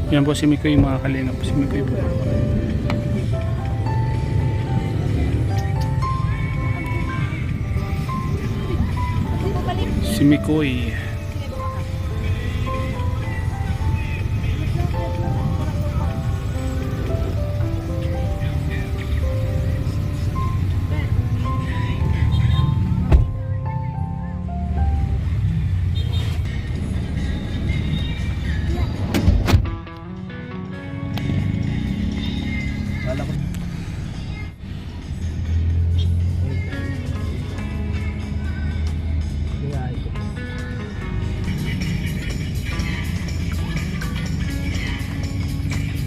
Yan po si Mikoy mga kalingap. Si Mikoy po. Si Mikoy.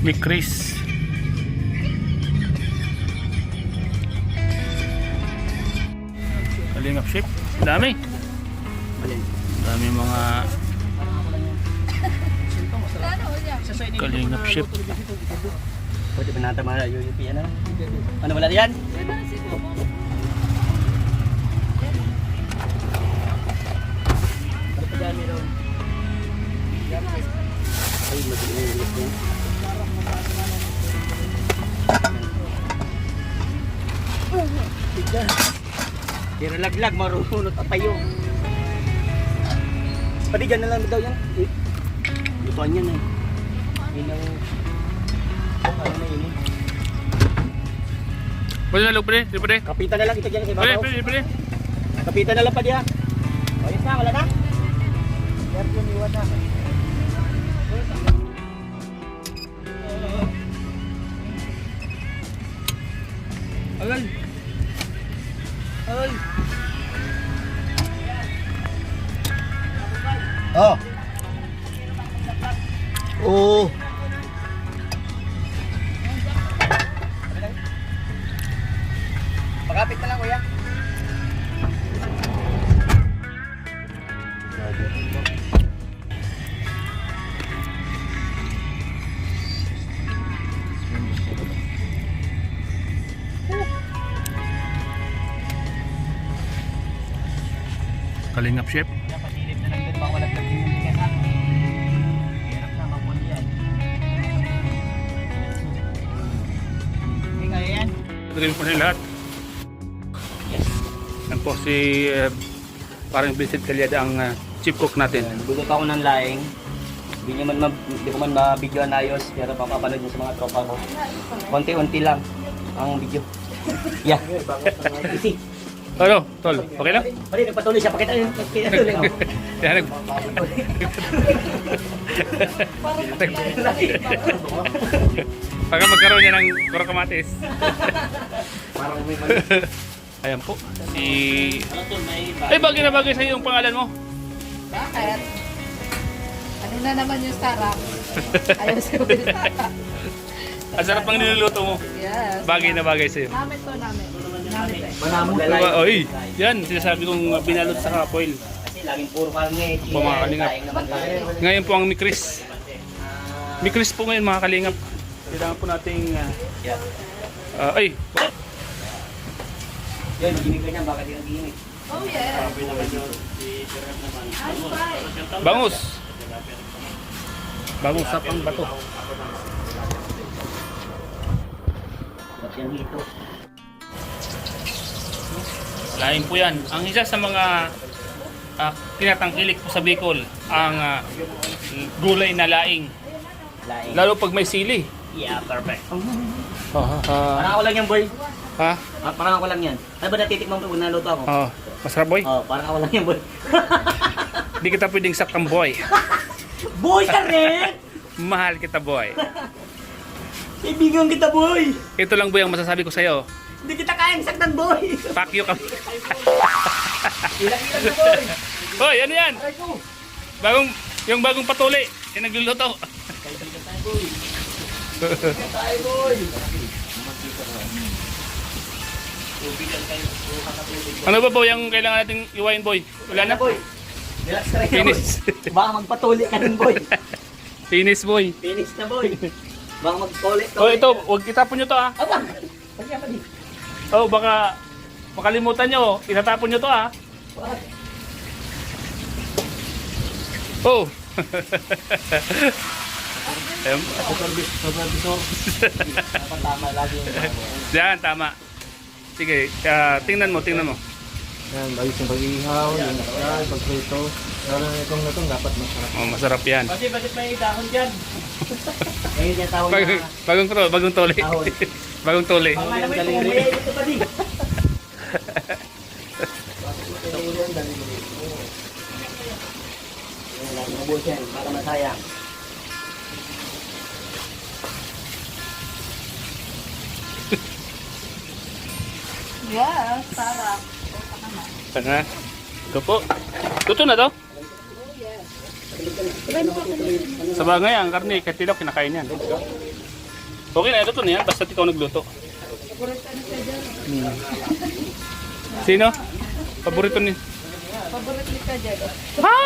May Chris. Kalingap ship. Dami. Dami mga Kalingap ship. Pwede ba natin mga UUP yan? Ano wala yan? Ano pa dyan meron? Ay, mag-iinit ko. Pero laglag, marunot at tayo. Pwede dyan na lang daw yan. Lutuan yan eh. Yun ang... Ano na yun eh. Pwede na lang pre? Pre? Kapitan na lang ito dyan sa Pre? ibabaw. Pre? Kapitan na lang pa diya. Ayos na, wala na. Yan yung iwan na. Agay. Ay. Oh. Oh. Pagkapit na lang kuya. Kalingap ship. Pasilip na lang din bang walang nagbibigas ha. Hirap na mabuti yan. Hindi kaya yan. Pagdating po na lahat. Yes. Yan po si parang Vincent Calyada ang chief cook natin. Budot ako ng laing. Hindi ko man ma-video na ayos pero papapanood nyo sa mga tropa ko. Konti-unti lang ang video. Yeah. Easy. Ano? Tol, okay lang? Pwede nagpatuloy siya. Pakita nyo. Pakituloy mo. Yan, Pagka magkaroon niya ng korokamatis. Parang may mali. Ayan po. Si... Ay, bagay na bagay sa iyo yung pangalan mo. Bakit? Ano na naman yung sarap? Ayaw sa'yo yung sarap. Ang sarap ng niluluto mo. Yes. Bagay na bagay sa iyo. Namin to namin. Namin to. Manamog Diba? Oy, yan. Sinasabi kong binalot sa foil. Kasi laging puro karne. Mga kalingap. naman tayo. Ngayon po ang Mikris. Mikris po ngayon mga kalingap. Kailangan po nating... Yeah. ay! Yan, gimmick ganyan. Bakit yung gimmick? Oh yes. Bangus! Bangus sapang bato. Ba't yan dito? Lain po yan. Ang isa sa mga tinatangkilik po sa Bicol, ang gulay na laing. Laing. Lalo pag may sili. Yeah, perfect. Parang Parang ako lang yan, boy. ha? Parang ako lang yan. Ano ba natitikman ko kung naluto ako? Masarap boy? Oh, parang ako lang yan, boy. Di kita pwedeng saktang boy. Boy ka rin! Mahal kita boy. Ibigan kita, boy! Ito lang boy ang masasabi ko sa'yo. Hindi kita kayang saktan, boy! Fuck you ka. Ilang-ilang na, boy! Hoy, ano yan? Aray ko! Yung bagong patuli. Yung nagluluto. Kaibigan tayo, boy! Kaibigan tayo, boy! Tubigan kayo. Ano ba po yung kailangan nating iwain boy? Wala na? boy! Relax ka rin, boy! Finish. Baka magpatuli ka rin, boy! Finish boy. Finish na, boy! Baka magpatuli. Oh, ito, huwag itapon nyo to ah. Abang! Pagka pa din. Oh, baka makalimutan nyo. Itatapon nyo to ah. Oh. Ayun. Supervisor. Dapat tama lagi yung Yan, tama. Sige, tingnan mo. Yan, ayos yung pag-ihaw, yung nakal, pagprito. Lalo na itong dapat masarap. Oh, masarap yan. Kasi bakit may dahon dyan? Ngayon yung tawag na... Bagong tuli. Ahon. Bagong tuli. Mga naman ito, may ito pa din. Lagi mabos yan, baka masayang. Yes, sarap. Ano na? Ito po. Tuto na to? Sa bagay, ang karne, kahit tilo, kinakain yan. Okay na, ito na yan. Basta ikaw nagluto. Sino? Paborito ni... Paborito ni ka dyan. Ha?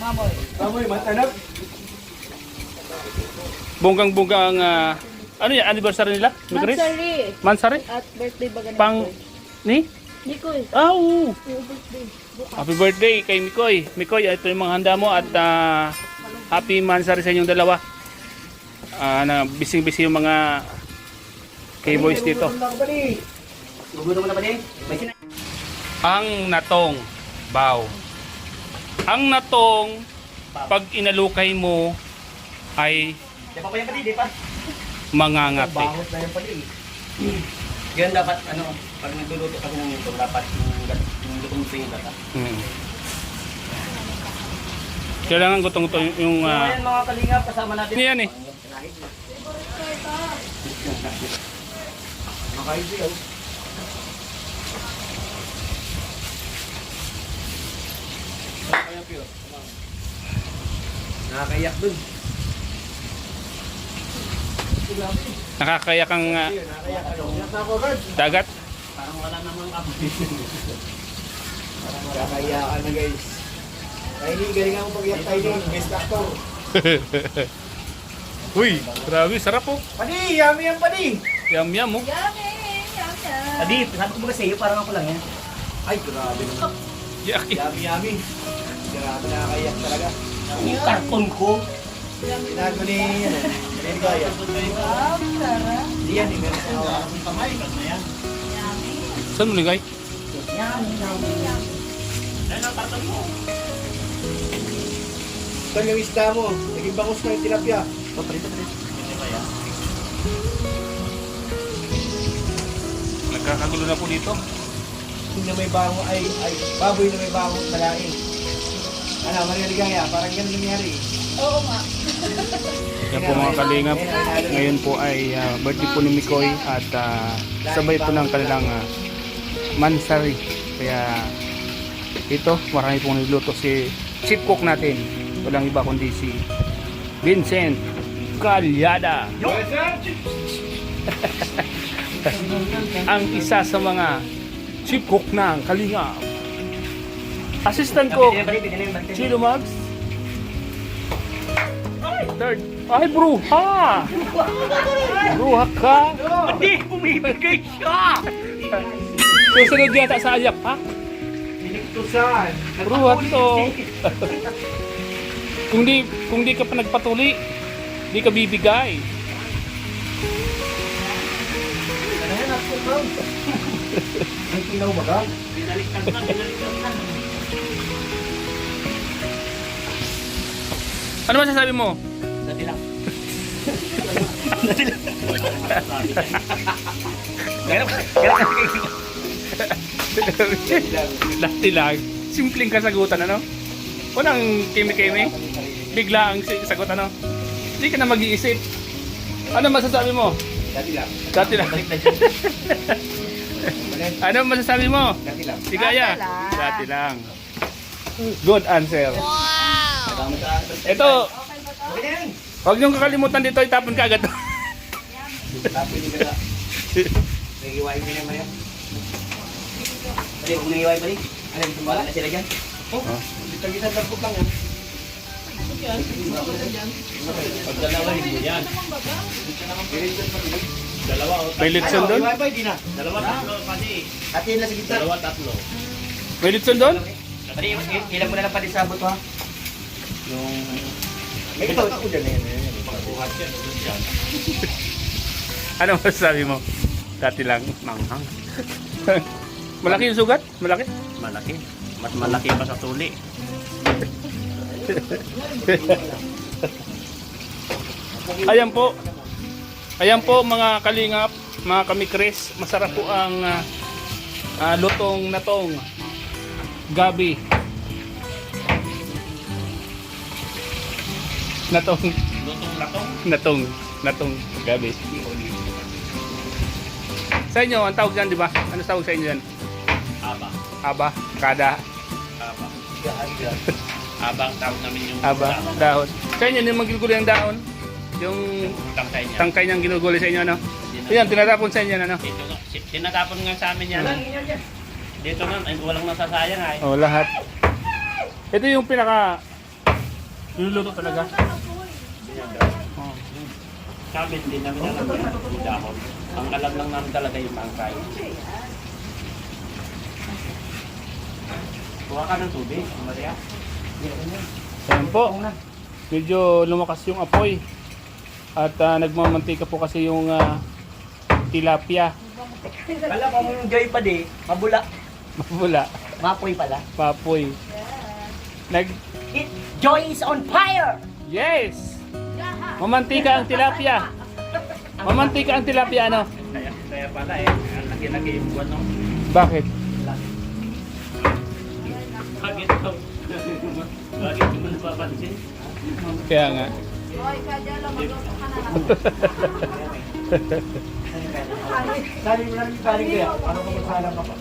Mamoy. Amoy, matanak. Bonggang-bongga ang... ano yan? Anniversary nila? Chris? Mansari. Mansari? At birthday ba ganun? Pang... Ni? Nikoy. Ah, oo. Yung birthday. Happy birthday kay Mikoy. Mikoy, ito yung mga handa mo at happy mansari sa inyong dalawa. Na bising-bising yung mga K-boys dito. Gugutom mo na ba din? May sinay. Ang natong, baw. Ang natong, pag inalukay mo, ay Di pa yan pa din, di pa? mangangati. Bangot na yan pa din. Yan dapat, ano, pag nagluluto kasi ng ito, dapat yung lutong ito yung gata. Kailangan gutong to yung... Ayan mga kalingap, kasama natin. Ano yan eh? Makaibigaw. Nakakayak dun. Nakakaya kang Nakakayak na ako, Rod. dagat. Parang wala namang apoy. Nakakayakan na guys. Tiny, galing ako pag-iyak Tiny. Best actor. Uy, grabe, sarap po. Padi, yummy yan padi. Yum yum oh. Yummy! Yummy! Adi, sabi ko ba sa iyo, parang ako lang yan. Ay, grabe naman. Yak. Yummy. Grabe, nakakayak talaga. Yung karton ko. Tinago ni, ano, ni Gaya. Wow, sarap. Hindi yan, meron sa hawa. Yummy. Saan mo ligay? Saan yung isda mo? Naging bangus na yung tilapia. Paprito. Nagkakagulo na po dito. Yung na may bango ay baboy na may bango malain. Ano, Maria Ligaya, parang ganun nangyari. Oo nga. Yan po mga kalingap. Ngayon po ay birthday po ni Mikoy at sabay po ng kanilang mansari. Kaya ito, marami pong nagluto si chief cook natin. Walang iba kundi si Vincent Calyada. Ang isa sa mga chief cook ng Kalingap. Assistant cook, Chilo Mags. Third. Ay, bruha! Bruha ka! Adi, bumibigay siya! Susunod yata sa ayak, ha? Piniktusan. Bruha to. kung di ka pa nagpatuli, di ka bibigay. Ano yan, ako bro? May kilaw ba ka? Binaliktad na. Ano masasabi mo? Dati lang. Dati lang. Simpleng kasagutan, ano? Walang kimi-kimi. Bigla ang sagot, ano? Hindi ka na mag-iisip. Ano masasabi mo? Dati lang. Dati lang. Ano masasabi mo? Dati lang. Si Gaya? Dati lang. Dati lang. Good answer. Ito, huwag niyong kakalimutan dito, itapon ka agad. Tapos hindi ka na. Nagiwain ka naman yan. Adi, huwag nangiway pa rin. Ano, wala na sila dyan. Kita-kita tapos lang yan. Pag dalawa, hindi yan. May litson doon? Iway pa, hindi na. Dalawa, tatlo, pati. At yun na sa gitna. Tatlo. May litson doon? Pati, ilan mo na lang pati sa buto ha? Yung... May ito dyan yan. Ano masasabi mo? Dati lang, manghang. Malaki yung sugat? Malaki? Malaki. Mas malaki pa sa tuli. Ayan po. Ayan po mga kalingap, mga kamikris. Masarap po ang lutong natong gabi. Natong gabi. Sa inyo, ang tawag dyan, di ba? Ano tawag sa inyo dyan? Aba. Aba, kada, Aba. Aba ang tawag namin yung aba, dahon. Sa inyo, yung magigulay ang dahon? Yung tangkay niya. tangkay niyang ginugulay sa inyo, ano? Yan, tinatapon sa inyo, ano? Dito nga, tinatapon nga sa amin yan. Dito nga, ay, walang nasasayang ay. Oh, lahat. Ito yung pinaka niluluto talaga. Oh. Sa amin, hindi namin alam yung dahon. Ang alam lang namin talaga yung tangkay. Kuha ka ng tubig, Maria. Ayan po. Medyo lumakas yung apoy. At nagmamantika po kasi yung tilapia. Alam mo yung joy pa di, mabula. Mabula. Mapoy pala. Papoy. Joy is on fire! Yes! Mamantika ang tilapia. Mamantika ang tilapia, ano? Kaya pala eh, ang laki-laki yung buwan, no? Bakit? Bakit daw? Bakit mo napapansin? Kaya nga. Hoy, kaya lang magluto ka na lang. Sabi mo lang yung galing kaya. Ano kung masalang ka pa?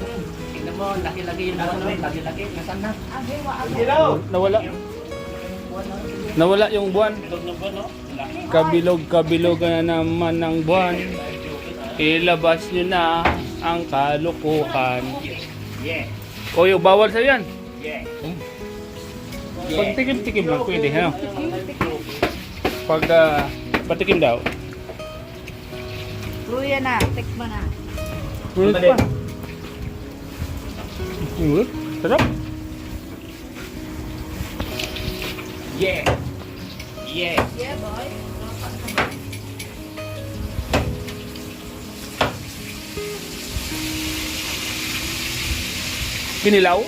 Tingnan mo, laki-laki yung buwan, no? Laki-laki, nasaan na? Hindi daw. Nawala. Nawala yung buwan. Bilog ng buwan, no? Laki. Kabilog na naman ng buwan. Ilabas nyo na ang kalukuhan. Yeah. Koyo, bawal sa yan. Yeah. Pag tikim-tikim lang pwede, ano? Pag patikim daw. Luya na, tikma na. Ulit pa. Sarap. Yeah. Yeah. Yeah, boy. Kinilaw.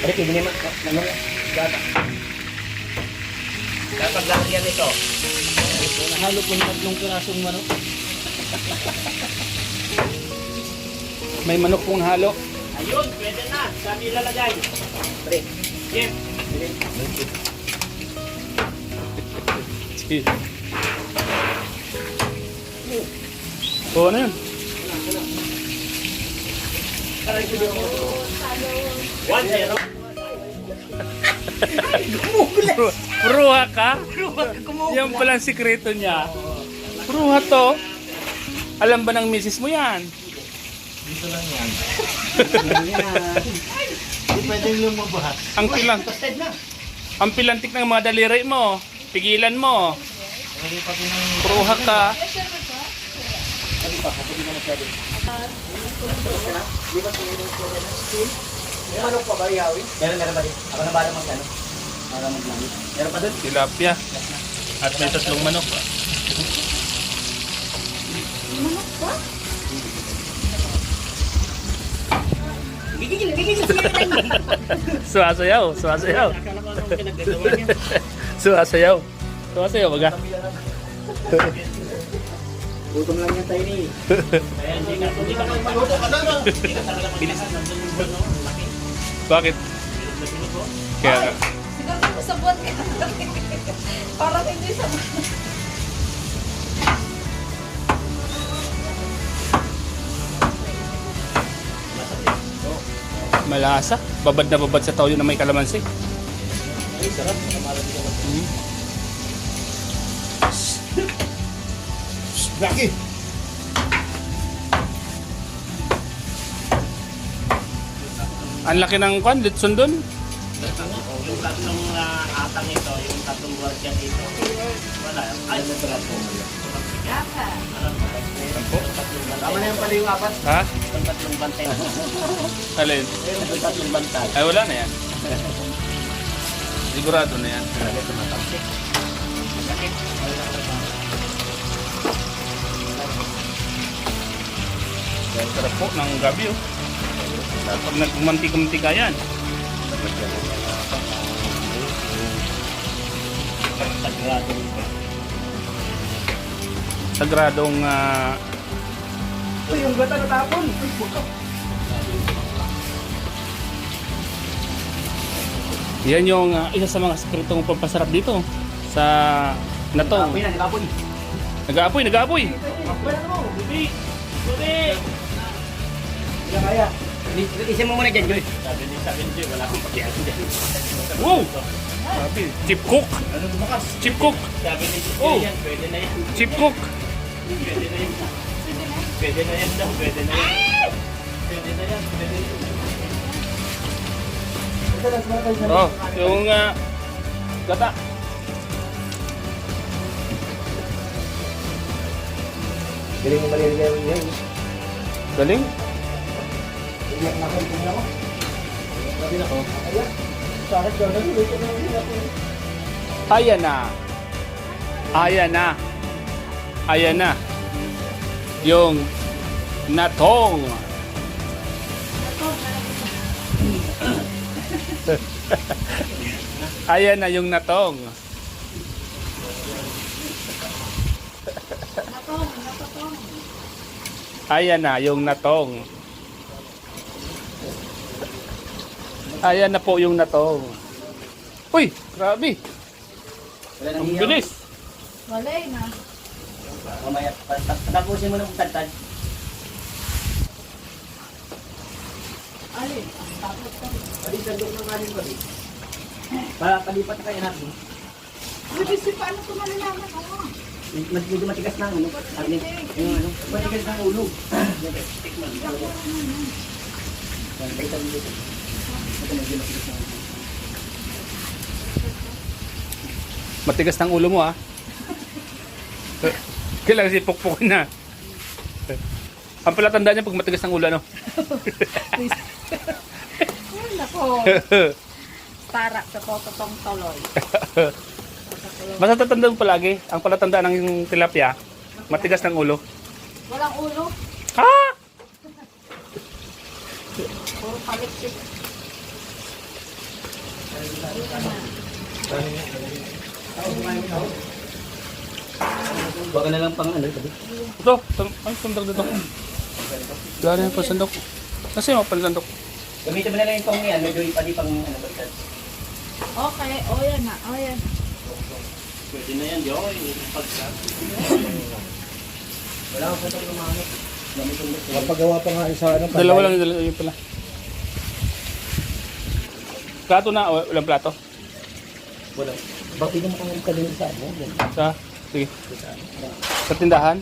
Ano, pwede naman, gata. Dapat lang yan ito. Nahalo po yung tatlong pirasong manok. May manok pong halo. Ayun, pwede na. Sabi ilalagay. Pre. Yeah. Oo, ano yun? 1-0. Pruha ka? Yan palang sikreto niya. Pruha to. Alam ba ng misis mo yan? Dito lang yan. Hindi pwedeng lumabas. Ang pilang, ang pilantik ng mga daliri mo. Pigilan mo. Pruha ka. May manok pa ba, Yawi? Meron pa din. Ako na balang mag-ano. Para mag-mami. Meron pa doon? Tilapia. At may 3 manok. Manok ba? Gigigil. Suwasayaw. Suwasayaw. Akala ko anong pinagagawa niya. Suwasayaw. Suwasayaw baga. Gutom lang yan tayo ni. Kaya hindi ka maluto ka na, no? Hindi ka talaga bilisan ng buwan, no? Laki. Bakit? Kaya nga. Siguro sa buwan ka na. Parang hindi sa buwan. Malasa. Babad na babad sa toyo na may kalamansi. Ay, sarap. Laki! Ang laki ng kwan, litson dun. Yung tatlong atang ito, yung tatlong guardia dito. Wala. Ay, Yaka. alam mo. Tatlong Tama na yung pala yung apat. Ha? Tatlong bantay. Alin? Tatlong bantay. Ay, wala na yan. Sigurado na yan. Dahil sarap po ng gabi oh. Pag nagmantika-mantika yan. Sagradong Uy, yung gata natapon. Uy, buka. yan yung isa sa mga sekretong pampasarap dito sa natong. Apoy na, nakapoy. Nag-aapoy, nag-aapoy. Magpalan mo. Buti! Buti! Hindi na kaya. Isin mo muna dyan, Joy. Wow! Sabi, chip cook. Ano lumakas? Chip cook. Sabi ni Oh. yan, pwede na yan. Chip cook. Pwede na yan. Pwede na yan daw, pwede na yan. Pwede na yan, pwede na yan. Ito lang, sumara kayo sa Oh, yung gata. Galing mo maliligaw yung yan. Galing. Iyak na ako, tingnan ako. Sabi na ko. Ayan. Sa akin, Jordan, ulit ko na yung ako. Ayan na. Ayan na. Ayan na. Yung natong. Ayan na yung natong. Nakatong. Ayan na yung natong. Ayan na po yung natong. Uy, grabe. Wala nang Ang hiyaw. bilis. Walay na. Mamaya, tapusin mo ng tantad. Alin? Tapos ko. Adi, sandok ng kanin ko. Para palipat na kayo natin. Bibisi pa ano ko malalaman ako. Medyo matigas na ano. Sabi yung ano. Matigas na ulo. Matigas ng ulo mo ah. Kailangan si pukpukin na. Ang palatandaan niya pag matigas ng ulo ano. Ay, nako. Tarak sa pototong toloy. Basta tatandaan mo palagi, ang palatandaan ng tilapia, matigas ng ulo. Walang ulo. Ha? Puro palikpik. Huwag ka na lang pang ano. Sabi. Ito, ay, sandok dito. Wala na yung pansandok. Kasi yung pansandok. Gamitin mo na lang yung pang yan. Medyo ipadi pang ano. Baliktad. Okay, o yan na. O yan. Pwede na yan, Joy. Wala akong putong lumamit. Mapagawa pa nga isa ano. Dalawa lang yung pala. Plato na, o walang plato? Wala. Bakit mo kang kanina sa ano? Sa, sige. Sa tindahan?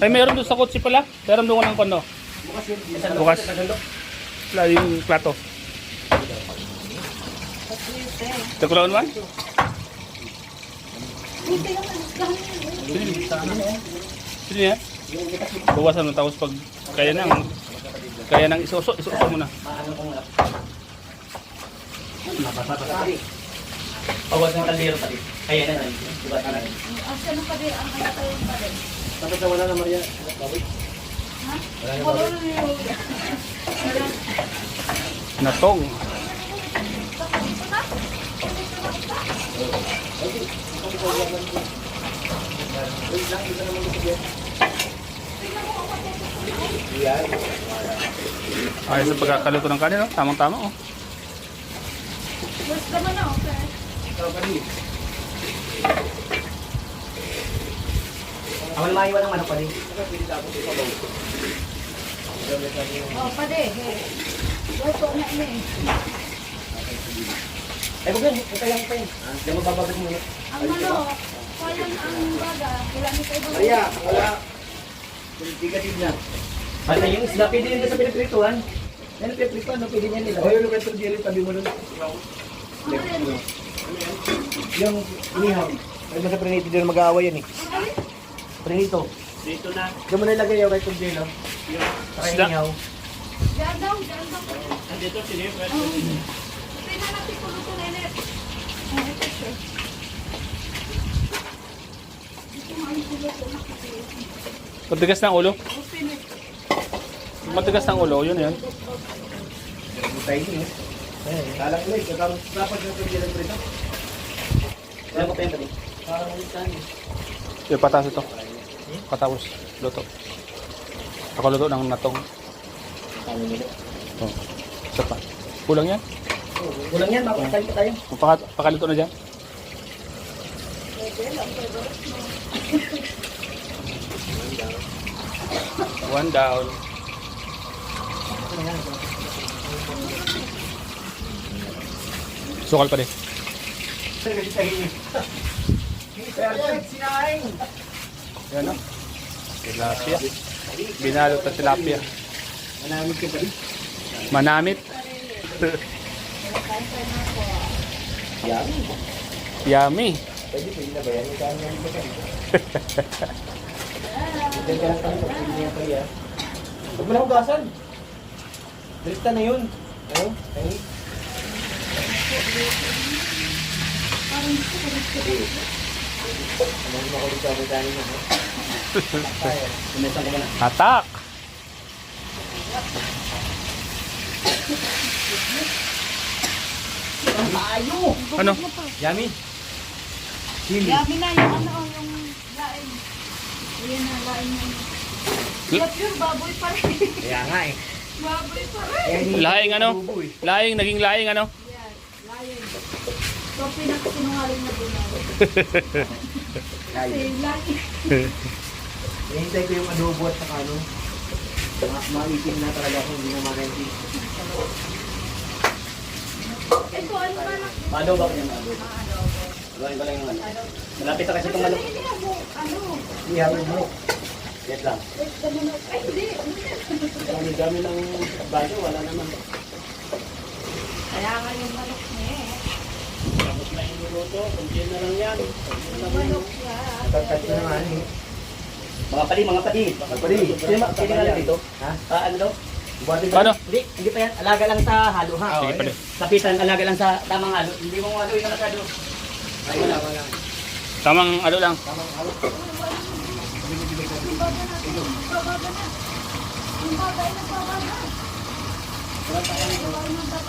Ay, meron doon sa kotse pala. Meron doon ko ng kono. Bukas. Wala yung plato. Ito ko lang naman? Buti naman. Dami. Sino yan? Bawasan mo tapos pag kaya nang isuso mo na. Pagwas ng kaldero pati. Kaya na lang. Diba ka na rin. Asa nung pade? Ang ano tayo yung pade? Tapos na wala na Maria. Baboy. Ha? Wala na yung... Natong. Ayos sa pagkakaluto ng kanin, no? Tamang-tama, oh. Basta naman na, okay. Ako na maiwan ng manok pa din. Oh, pade. Hey. Luto na ini. Ay, huwag yan. Ito lang pa yun. Hindi mo bababag muna. Ang manok, walang ang baga. Kailan ito ibang... Maria, wala. Negative na. At yung isla, pwede yun sa pinagprituhan. Yan ang pinagprituhan, no? Pwede niya nila. O yung lugar jelly, tabi mo nun. Yung inihaw. Ay, basta prinito din mag-aaway yan eh. Prinito. Dito na. Diyan mo na ilagay yung kay Punjelo. Para Isda. inyaw. Diyan daw, diyan daw. Dito, sinip. Tingnan natin kung luto na inip. Ito siya. Ito nga yung luto na kasi. Matigas ng ulo. Pinip. Matigas ng ulo, yun yun. Butay niyo. Kalang ulit. Dapat yung Punjelo prito. Wala ko pa yan pati. Parang ulit tayo. Yung patas ito. Patapos, luto. Ako luto ng natong. Oh, isa pa. Kulang yan? Kulang yan, makakalit tayo. Pakaluto na dyan. One down. Sukal pa rin. Sinaing! Yan o. Tilapia. Binalot na tilapia. Manamit ka pa rin. Manamit. Yan. Yummy. Pwede na ba yan? Kaya nga dito ka rin. Diyan ka lang kami pag hindi niya kaya. Huwag mo na hugasan. Direkta na yun. Ano? Ay. Ano mo ako dito ang dami na. Kumisan ko muna. Atak. Ano? Yummy. Yummy na yung ano, yung laing. Ayan na, laing na yun. Yep, yun, baboy pa rin. Kaya nga eh. Baboy pa rin. Laing ano? Laing, naging laing ano? Yan, laing. So, pinakasinungaling na bunaw. Kasi laing. Hihintay ko yung adobo at saka ano. Maitim na talaga kung hindi na makanti. Ito, ano ba na? Pado ba ko yan? Gawin ko lang yung ano. Malapit na kasi itong manok. Hindi na po, ano? Ihawin mo. Wait lang. Ito mo na. Ay, hindi. Ano yan? Ang dami ng baso, wala naman. Kaya nga yung manok niya eh. Tapos na inuluto, kunti na lang yan. Yung manok niya. Tagkat na nga eh. Mga padi. Mga padi. Sino nga lang dito? Ha? Ano daw? Buwati ba? Paano? Hindi pa yan. Alaga lang sa halo ha. Sige pa rin. Kapitan, alaga lang sa tamang halo. Hindi mo haluin na masyado. Ay, wala. Tamang ano lang. Tamang halo.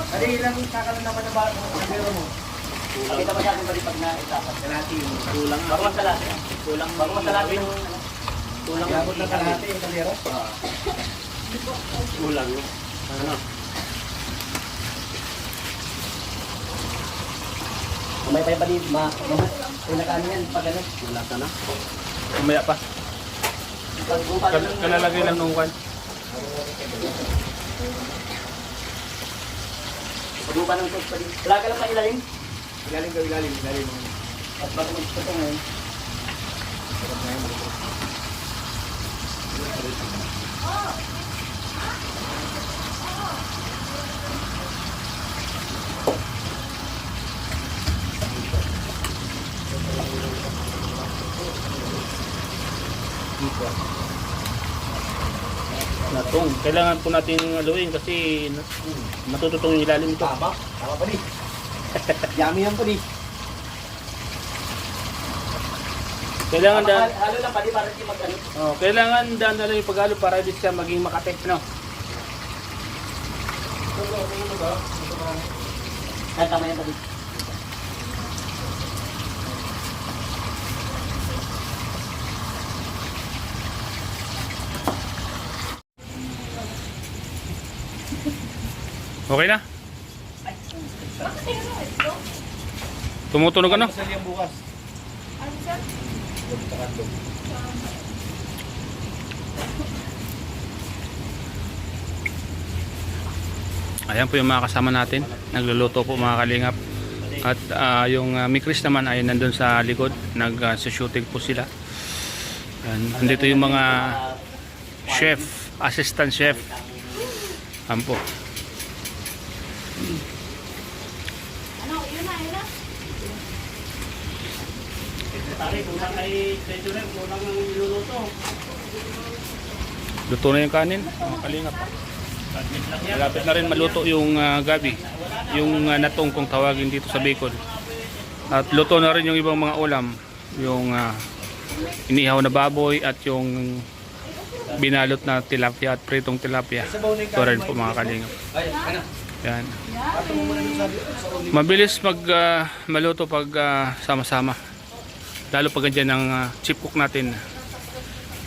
Kali ilang kakalan naman na ba ang kaldero mo? Kita pa natin pag na-itapat. Kalahati yung Kulang. Bago masalati. Kulang. Bago masalati yung kulang. Yabot na kalahati yung kaldero? Kulang. Ano? Mamay pa yung padi. Pinakaan yan. Pag ano. Wala ka na. Umaya pa. Pag buka na lang. Kalalagay lang nung kwan. Pag buka ng sauce padi. Alaga lang sa ilalim. Ilalim ko, ilalim. At bago magpapito ngayon. Natong. Kailangan po natin haluin kasi matututong yung ilalim ito. Tama. Tama pa di. Yummy yan pa di. Kailangan Halo lang padi para hindi mag-ano. kailangan daan na lang yung paghalo para di siya maging makate, no? Ay, tama yan padi. Okay na? Tumutunog ano? Masal yung bukas. Ano siya? Ayan po yung mga kasama natin. Nagluluto po mga kalingap. At yung Mikris naman ay nandun sa likod. Nag-shooting po sila. Ayan. Andito yung mga chef, assistant chef. Ayan po. Ano, yun na, yun na. Pare, kulang kay Treasurer, kulang ng niluluto. Luto na yung kanin, mga kalingap. Malapit na rin maluto yung gabi. Yung natong kung tawagin dito sa Bicol. At luto na rin yung ibang mga ulam. Yung inihaw na baboy at yung binalot na tilapia at pritong tilapia. Ito rin po mga kalingap. Ay, ano? Yan. Mabilis maluto pag sama-sama. Lalo pag ganyan ang chip cook natin.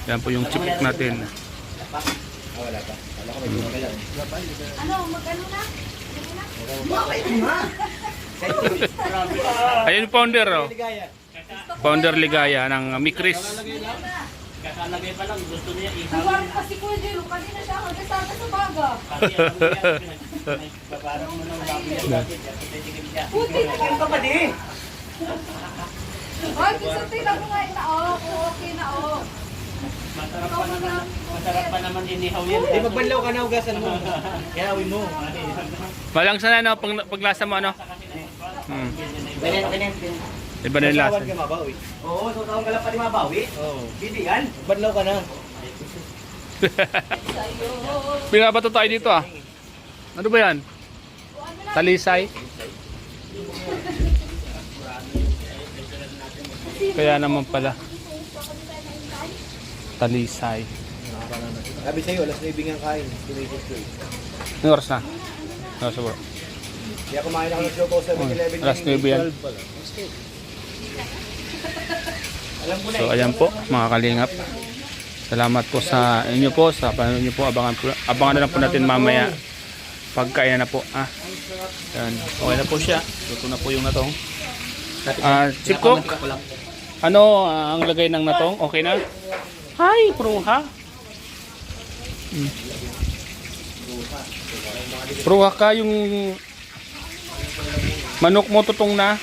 Yan po yung chip cook natin. Ano, mag-ano na? Ayun yung founder, oh. Founder Ligaya ng Mikris. Kakalagay pa lang, gusto niya Nagwarin pa si Kuya Jelo, kanina siya hanggang sa baga. Parang mo nang baboy ng bakit, Puti na kayo ka pa di. Ay, minsan tingnan mo nga na, okay na, Masarap pa naman inihaw yan. Di magbanlaw ka na, ugasan mo. Kayawin mo. Walang sana, no? Paglasa mo, ano? Ganyan. Iba na yung lasa. Sasawan ka mabawi. Oo, tutawang ka lang pa di mabawi. Oo. Hindi yan. Banlaw ka na. Pinabato tayo dito, ah. Ano ba yan? Talisay? Kaya naman pala. Talisay. Sabi sa'yo, alas 9 nga kain. Tumitis ko eh. Anong oras na? Ano sa bro? Kaya kumain ako ng Choco 7-Eleven. Alas 9 yan. So ayan po mga kalingap. Salamat po sa inyo po, sa panonood niyo po. Abangan na lang po natin mamaya pagkain na po. Yan. Okay na po siya. Luto na po yung natong. Chip cook. Ano ang lagay ng natong? Okay na? Hi, pruha. Pruha ka yung manok mo tutong na.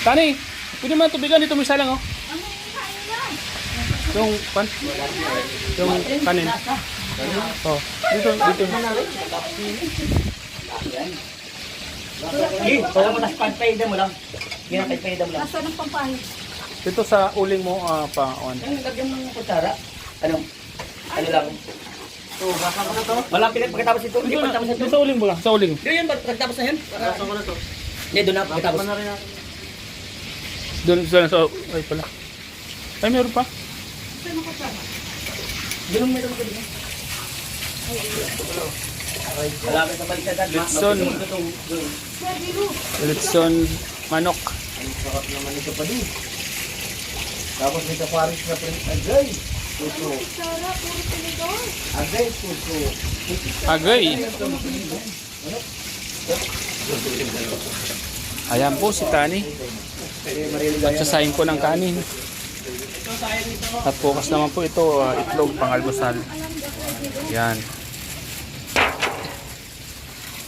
Tani, pwede mo na tubigan dito, misa lang, oh. Yung pan? Yung kanin. Oh, dito. Alam mo, tas pagpayda mo lang. Yan, pagpayda mo lang. Nasaan ang pampahit? Dito sa uling mo, pa-on. Ang lagyan ng kutsara. Ano lang. So, baka ko na to. Malapit na pagkatapos ito. Hindi pagkatapos ito. Sa uling mo lang, sa uling. Doon yun, pagkatapos na yan. Basa ko na to. Hindi, doon na pagkatapos. Doon sa ay pala. Ay, meron pa. Doon meron ko dito. Malapit na balik sa dad. Litson. Kuya Jelo, Litson manok. Ang sarap naman ito pa din. Tapos may kaparis na print. Agay! Puso. sarap, puro tinidor. Agay, puso. Agay. Ayan po si Tani. Pagsasayin ko ng kanin. At bukas naman po ito, itlog pang-almusal. Yan.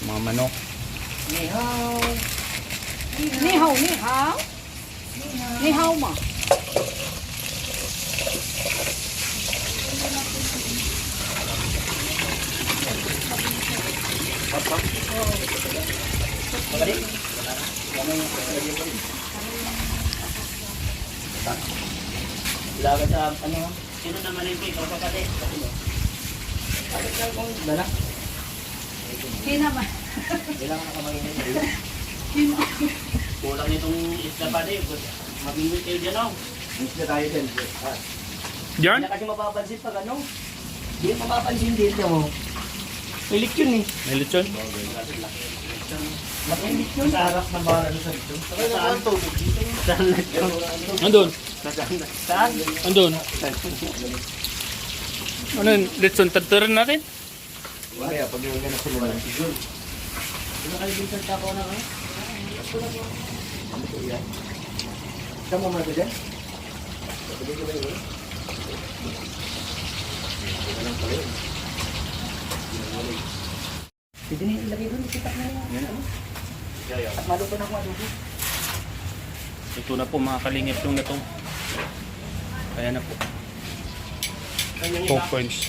Mga manok. Nihaw. Nihaw ma. Ilagan sa ano. Sino naman ito? Ikaw pa pati. Dala. Hindi naman. Kailangan na kamainin. Kulang nitong isla pa din. Mabingwit kayo dyan, oh. Miss na tayo din. Diyan? Hindi na kasi mapapansin pag ano. Hindi mapapansin din mo. Milik yun eh. May lechon? Makinig yun. Sa harap ng bala sa dito. Saan to? Saan nagkaw? Andun. Saan? Andun. Ano yun? Lechon tagturan natin? Kaya pag yung ganun sila lang. Nakalimutan ka ako na nga. Saan mo muna ito dyan? Pwede na ilagay doon. Sitak na yan. At maluto na ako adobo. Ito na po mga kalingip yung natong. Kaya na po. 4 points.